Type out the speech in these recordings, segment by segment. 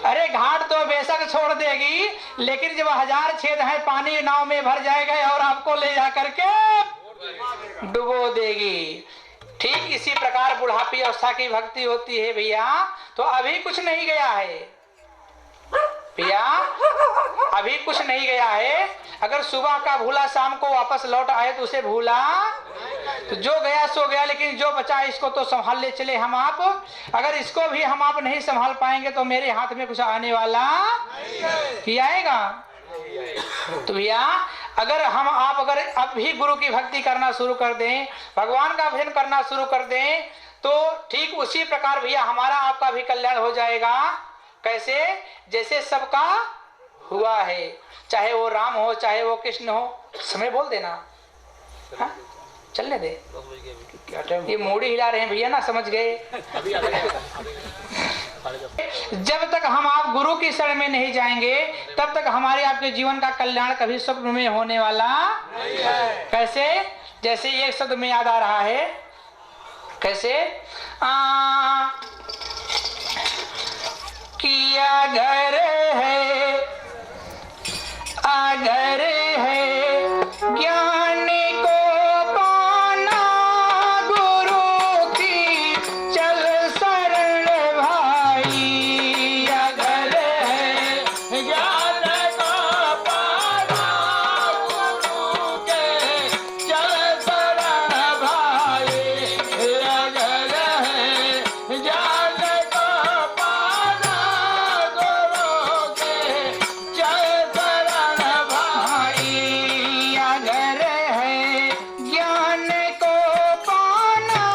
अरे घाट तो बेशक छोड़ देगी, लेकिन जब 1000 छेद है पानी नाव में भर जाएगा और आपको ले जा करके डुबो देगी। ठीक इसी प्रकार बुढ़ापी अवस्था की भक्ति होती है भैया। तो अभी कुछ नहीं गया है भैया, अभी कुछ नहीं गया है। अगर सुबह का भूला शाम को वापस लौट आए तो उसे भूला, तो जो गया सो गया, लेकिन जो बचा इसको तो संभाल ले चले हम आप। अगर इसको भी हम आप नहीं संभाल पाएंगे तो मेरे हाथ में कुछ आने वाला ही आएगा। तो भैया अगर हम आप अगर अब भी गुरु की भक्ति करना शुरू कर दें, भगवान का भजन करना शुरू कर दें, तो ठीक उसी प्रकार भैया हमारा आपका भी कल्याण हो जाएगा। कैसे? जैसे सबका हुआ है, चाहे वो राम हो चाहे वो कृष्ण हो। समय बोल देना, हाँ? चलने दे। ये मोड़ी हिला रहे हैं भैया ना, समझ गए? जब तक हम आप गुरु की शरण में नहीं जाएंगे तब तक हमारे आपके जीवन का कल्याण कभी स्वप्न में होने वाला नहीं है। कैसे? जैसे एक शब्द में याद आ रहा है, कैसे? किया घर है अगर है ज्ञान को पाना गुरु की चल शरण भाई। अगर है ज्ञान को पाना गुरु के चल शरण भाई। अगर है ज्ञान को पाना गुरु के चल शरण भाई। अगर है ज्ञान को पाना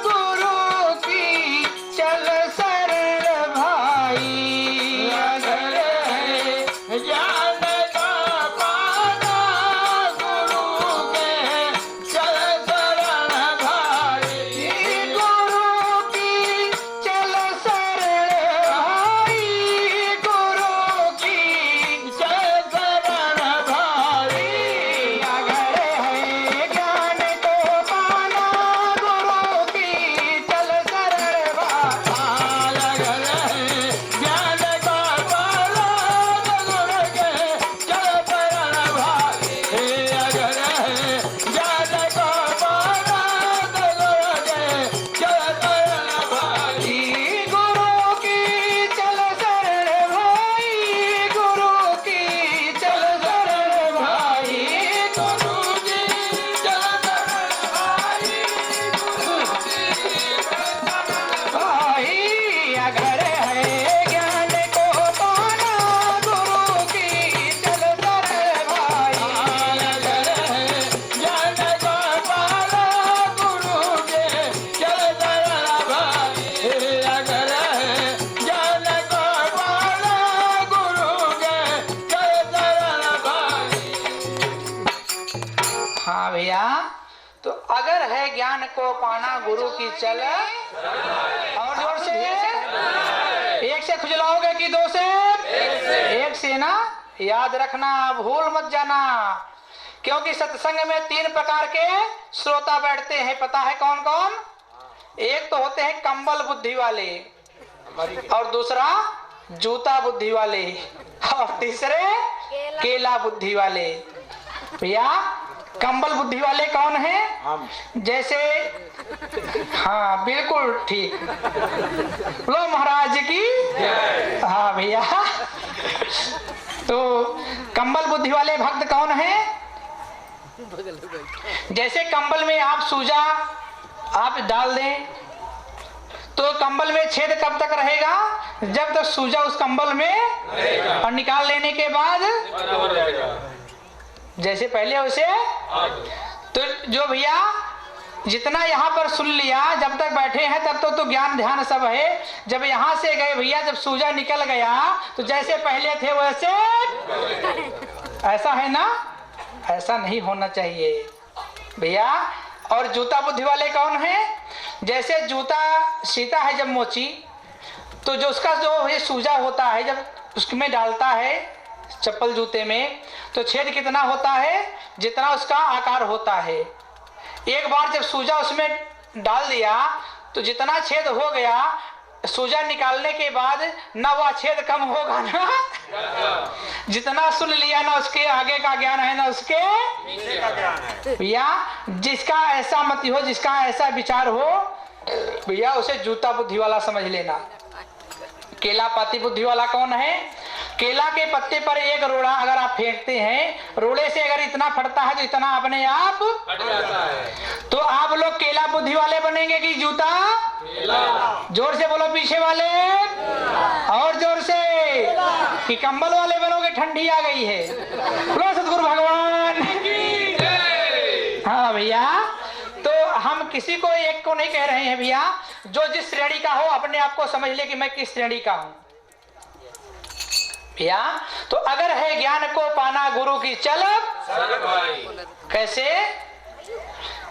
गुरु की चल शरण भाई। अगर है ज्ञान को पाना गुरु के चल शरण भाई। गुरु की चल शरण भाई। गुरु की चल शरण भाई। अगर है ज्ञान को पाना गुरु की चल शरण भाई। अगर है ज्ञान को पाना गुरु के चल शरण भाई। अगर है ज्ञान को पाना गुरु के चल शरण भाई। गुरु की चल शरण भाई। गुरु की चल शरण भाई। गुरु की चल शरण भाई। भाई अगर है ज्ञान को पाना गुरु की चल शरण भाई। अगर है ज्ञान को पाना गुरु के चल शरण भाई। अगर है ज्ञान को पाना गुरु के चल शरण भाई। हाँ भैया, तो अगर है ज्ञान को पाना गुरु की चल, और जोर से एक से खुजलाओगे कि दो से? एक से ना, याद रखना, भूल मत जाना। क्योंकि सत्संग में 3 प्रकार के श्रोता बैठते हैं, पता है कौन कौन? एक तो होते हैं कंबल बुद्धि वाले, और दूसरा जूता बुद्धि वाले, और तीसरे केला बुद्धि वाले। भैया कंबल बुद्धि वाले कौन है? जैसे, हाँ बिल्कुल ठीक, लो महाराज की। हाँ भैया, तो कंबल बुद्धि वाले भक्त कौन है? जैसे कंबल में आप सूजा आप डाल दें तो कंबल में छेद कब तक रहेगा? जब तक सूजा उस कंबल में, और निकाल लेने के बाद जैसे पहले उसे। तो जो भैया जितना यहाँ पर सुन लिया, जब तक बैठे हैं तब तो ज्ञान ध्यान सब है। जब यहाँ से गए भैया, जब सूजा निकल गया तो जैसे पहले थे वैसे, ऐसा है ना? ऐसा नहीं होना चाहिए भैया। और जूता बुद्धि वाले कौन है? जैसे जूता सीता है जब मोची, तो जो उसका जो ये सूजा होता है जब उसमें डालता है चप्पल जूते में, तो छेद कितना होता है? जितना उसका आकार होता है। एक बार जब सूजा उसमें डाल दिया तो जितना छेद हो गया, सूजन निकालने के बाद ना वह छेद कम होगा ना, जितना सुन लिया ना उसके आगे का ज्ञान है ना उसके पीछे का ज्ञान है। भैया जिसका ऐसा मत हो, जिसका ऐसा विचार हो भैया उसे जूता बुद्धि वाला समझ लेना। केला पाती बुद्धि वाला कौन है? केला के पत्ते पर एक रोड़ा अगर आप फेंकते हैं, रोड़े से अगर इतना फटता है तो इतना अपने आप फट जाता है। तो आप लोग केला बुद्धि वाले बनेंगे कि जूता? जोर से बोलो पीछे वाले, और जोर से, कि कंबल वाले बनोगे? ठंडी आ गई है। बोलो सतगुरु भगवान। हाँ भैया, तो हम किसी को एक को नहीं कह रहे हैं भैया, जो जिस श्रेणी का हो अपने आप को समझ ले कि मैं किस श्रेणी का हूं भैया। तो अगर है ज्ञान को पाना गुरु की चलब, कैसे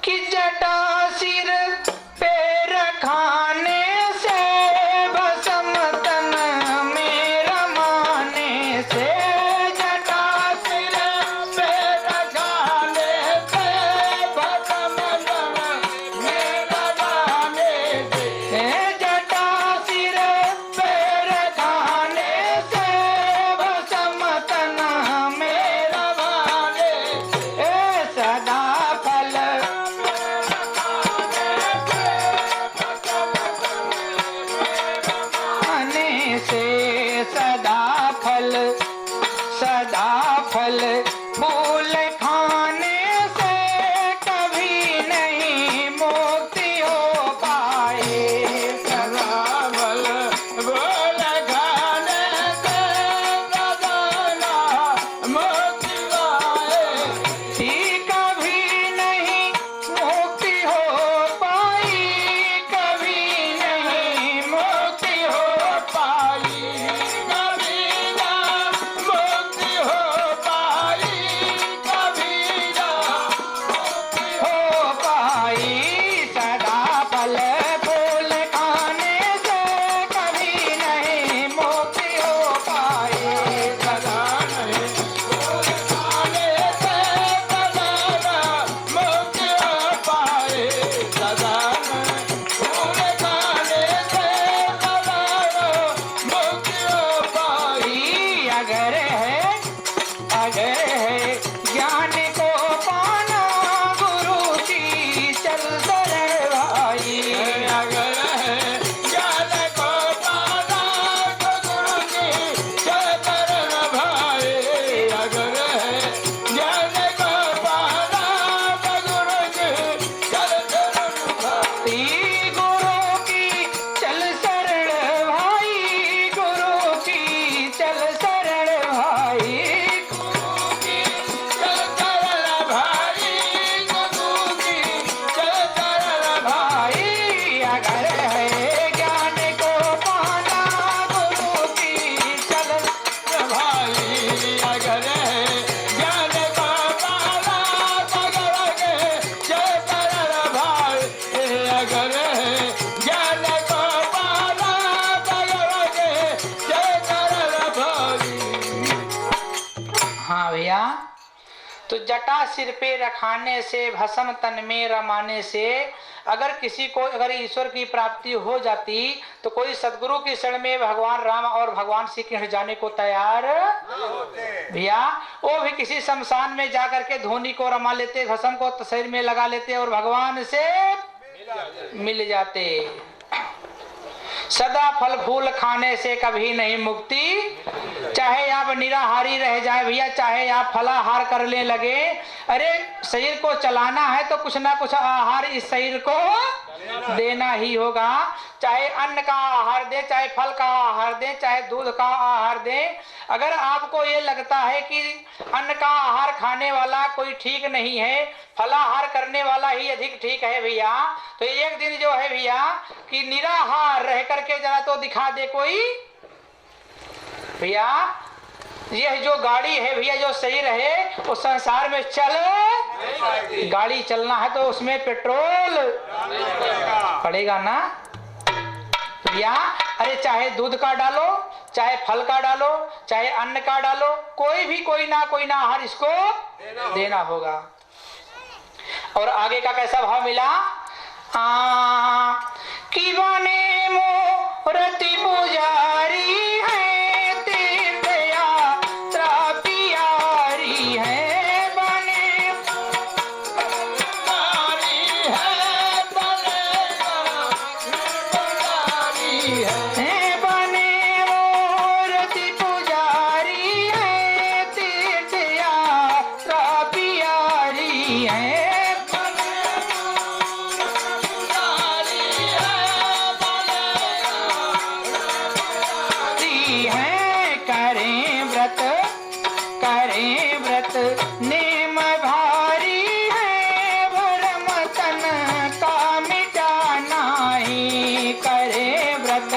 कि जटा सिर पे रखाने से भस्म तन में रमाने से, जटा सिर पे रखाने से भस्म तन में रमाने से, जटा सिर पे रखाने से भस्म तन में रमाने से, सदा फल से सदा फल फूल खाने से कभी नहीं मुक्ति हो पाए, सदा फल फूल खाने से सदा मुक्ति पाए, कभी नहीं मुक्ति हो पाई, कभी नहीं मुक्ति हो पाई, तो जटा सिर पे रखाने से भस्म तन में रमाने से, अगर किसी को अगर ईश्वर की प्राप्ति हो जाती तो कोई सदगुरु की शरण में भगवान राम और भगवान श्री कृष्ण जाने को तैयार भैया। वो भी किसी शमशान में जाकर के धोनी को रमा लेते, भस्म को शरीर में लगा लेते और भगवान से मिल जाते। सदा फल फूल खाने से कभी नहीं मुक्ति, चाहे आप निराहारी रह जाए भैया, चाहे आप फलाहार करने लगे, अरे शरीर को चलाना है तो कुछ ना कुछ आहार इस शरीर को देना ही होगा। चाहे अन्न का आहार दे, चाहे फल का आहार दे, चाहे दूध का आहार दे। अगर आपको ये लगता है कि अन्न का आहार खाने वाला कोई ठीक नहीं है, फलाहार करने वाला ही अधिक ठीक है भैया, तो एक दिन जो है भैया कि निराहार रह करके जरा तो दिखा दे कोई भैया। यह जो गाड़ी है भैया, जो शरीर है वो संसार में चल, गाड़ी चलना है तो उसमें पेट्रोल पड़ेगा ना भैया। अरे चाहे दूध का डालो, चाहे फल का डालो, चाहे अन्न का डालो, कोई ना आहार इसको देना होगा। और आगे का कैसा भाव मिला, कि बने रति पुजारी है, तीर्थ यात्रा प्यारी है, बने बने वो रति पुजारी है, तीर्थ यात्रा प्यारी है। करें व्रत नेम भारी है, भरम तन का मिटाना ही। करें व्रत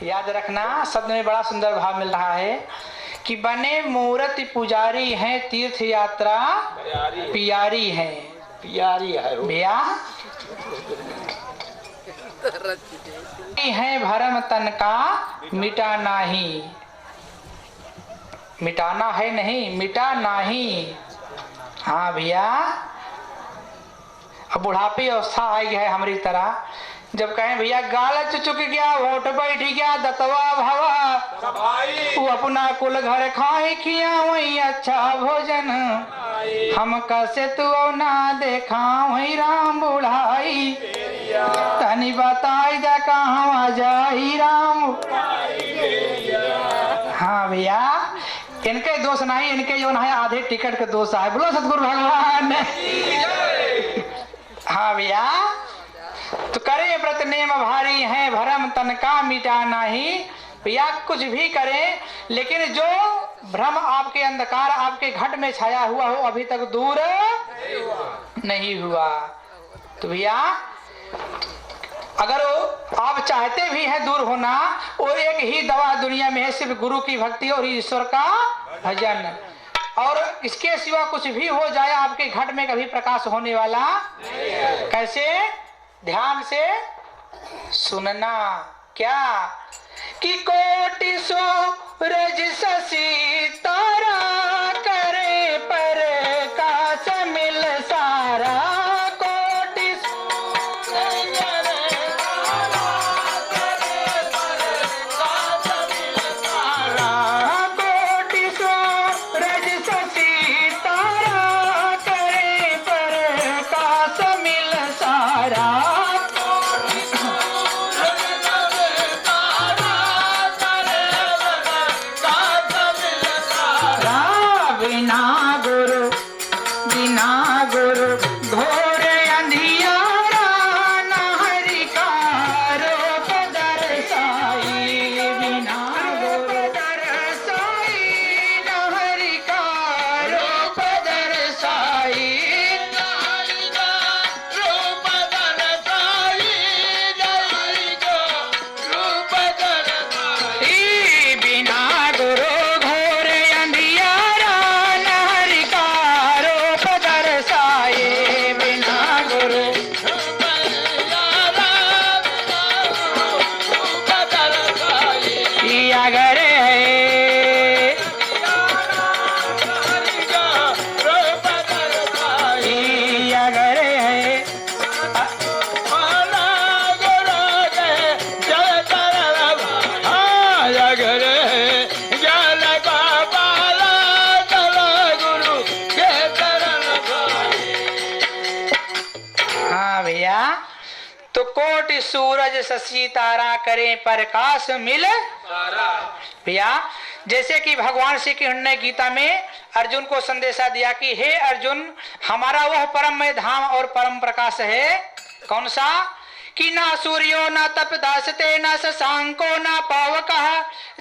याद रखना, शब्द में बड़ा सुंदर भाव मिल रहा है कि बने मूर्ति पुजारी हैं, तीर्थ यात्रा प्यारी है। प्यारी है भैया है, भरम तन का मिटाना ही। मिटाना है नहीं, मिटा नहीं। हाँ भैया, अब बुढ़ापे अवस्था आई है हमारी तरह, जब कहें भैया गाल चुक गया, होठ बैठ गया, दतवा भवा, वो अपना कुल घर खाए किया वही अच्छा भोजन, हम कैसे तू ना देखा वही राम बुढ़ाई, तनी बताई जा कहाँ जाई राम। हाँ भैया, इनके दोष नहीं, इनके जो है आधे टिकट के दोष है। बोलो सतगुरु भगवान। हाँ भैया, तो करे व्रत नेम भारी है, भरम तन का मिटाना ही। भैया कुछ भी करें, लेकिन जो भ्रम आपके अंधकार आपके घट में छाया हुआ हो अभी तक दूर नहीं हुआ। तो भैया अगर आप चाहते भी हैं दूर होना, वो एक ही दवा दुनिया में है, सिर्फ गुरु की भक्ति और ईश्वर का भजन। और इसके सिवा कुछ भी हो जाए आपके घट में कभी प्रकाश होने वाला कैसे? ध्यान से सुनना। क्या कि कोटि सूरज शशि तारा करे पर काश मिल सारा, कोटि सूरज तारा करे पर काश मिल सारा, कोटि सूरज शशि तारा करे पर काश मिल सारा, घोर अंधियारा न हरि का रूप दर्शन। कोटि सूरज शशि तारा करें प्रकाश मिल भैया। जैसे कि भगवान श्री कृष्ण ने गीता में अर्जुन को संदेशा दिया कि हे अर्जुन, हमारा वह परम धाम और परम प्रकाश है। कौन सा? कि ना सूर्यो ना तपदासते ना शशांको ना पावकः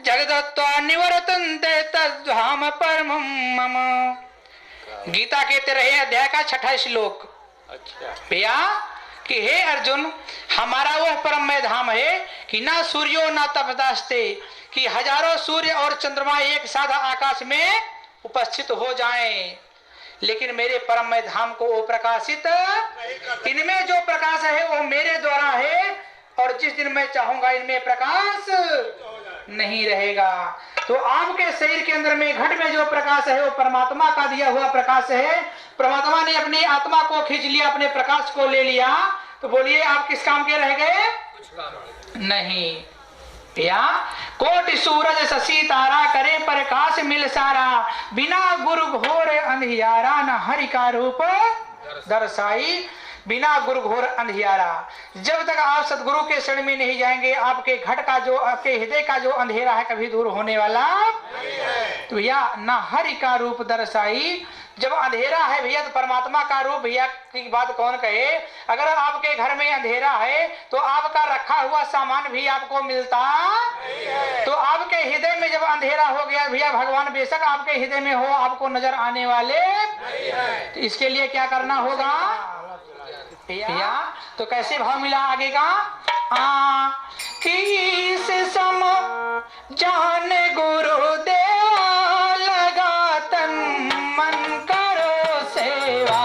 जगदत्वा निवर्तन्ते तद्धाम परमं मम। गीता के 13 अध्याय का 6ठा श्लोक। भैया कि हे अर्जुन, हमारा वह परम धाम है कि ना सूर्यो ना तपदासते, कि हजारों सूर्य और चंद्रमा एक साथ आकाश में उपस्थित हो जाएं, लेकिन मेरे परम धाम को वो प्रकाशित, इनमें जो प्रकाश है वो मेरे द्वारा है, और जिस दिन मैं चाहूंगा इनमें प्रकाश नहीं रहेगा। तो आपके शरीर के अंदर में घट में जो प्रकाश है वो परमात्मा का दिया हुआ प्रकाश है। परमात्मा ने अपनी आत्मा को खींच लिया, अपने प्रकाश को ले लिया, तो बोलिए आप किस काम के रह गए? नहीं। या कोटि सूरज शशि तारा करे प्रकाश मिल सारा, बिना गुरु घोर अंधियारा न हरि का रूप दर्शाई। बिना गुरु घोर अंधियारा, जब तक आप सदगुरु के शरण में नहीं जाएंगे, आपके घट का जो, आपके हृदय का जो अंधेरा है कभी दूर होने वाला नहीं है। तो भैया न हरि का रूप दर्शाई, जब अंधेरा है भैया तो परमात्मा का रूप भैया की बात कौन कहे। अगर आपके घर में अंधेरा है तो आपका रखा हुआ सामान भी आपको मिलता है। तो आपके हृदय में जब अंधेरा हो गया भैया, भगवान बेशक आपके हृदय में हो, आपको नजर आने वाले नहीं है। तो इसके लिए क्या करना होगा भैया? तो कैसे भाव मिला आगे का? किस सम जान गुरुदेव लगा तन मन करो सेवा,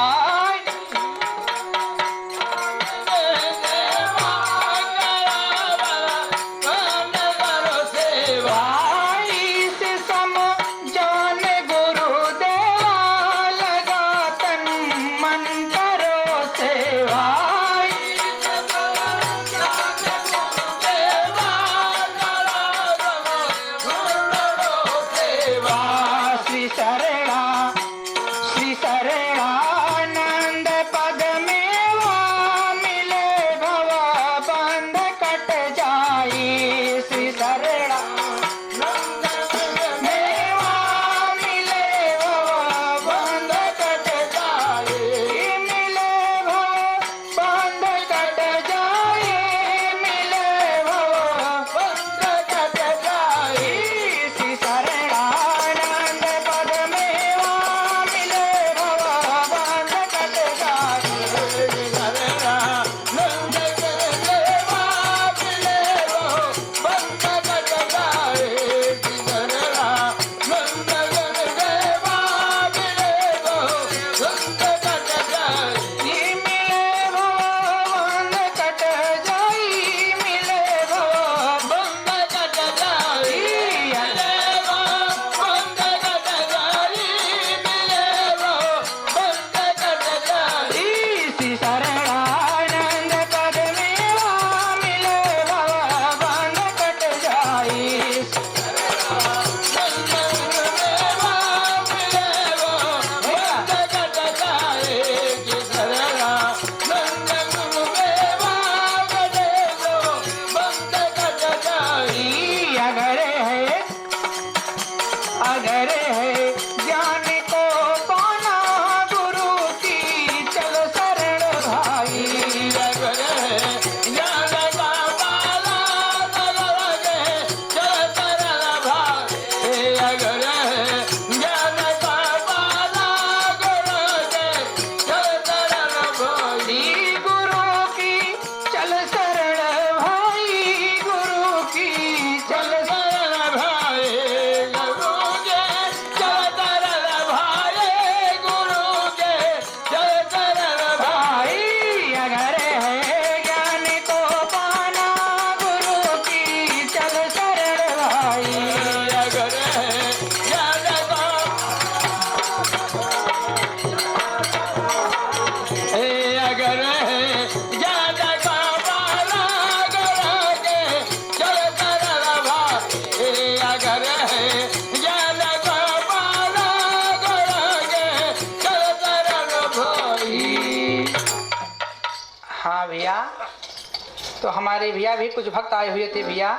तो हमारे भैया भी कुछ भक्त आए हुए थे भैया,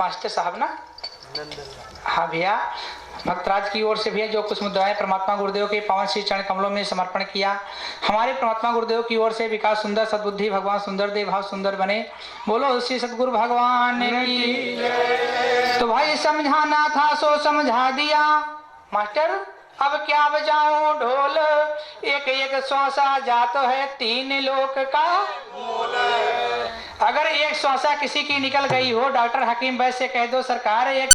मास्टर साहब ना, हाँ भैया, भक्तराज की ओर से भैया जो कुछ मुद्राएं परमात्मा गुरुदेव के पावन श्री चरण कमलों में समर्पण किया। हमारे परमात्मा गुरुदेव की ओर से विकास सुंदर, सद्बुद्धि भगवान सुंदर, देव भाव सुंदर बने। बोलो श्री सतगुरु भगवान की। तो भाई समझाना था सो समझा दिया मास्टर, अब क्या बजाऊं ढोल, एक एक श्वासा जात है 3 लोक का। अगर एक श्वासा किसी की निकल गई हो, डॉक्टर हकीम वैद्य से कह दो सरकार एक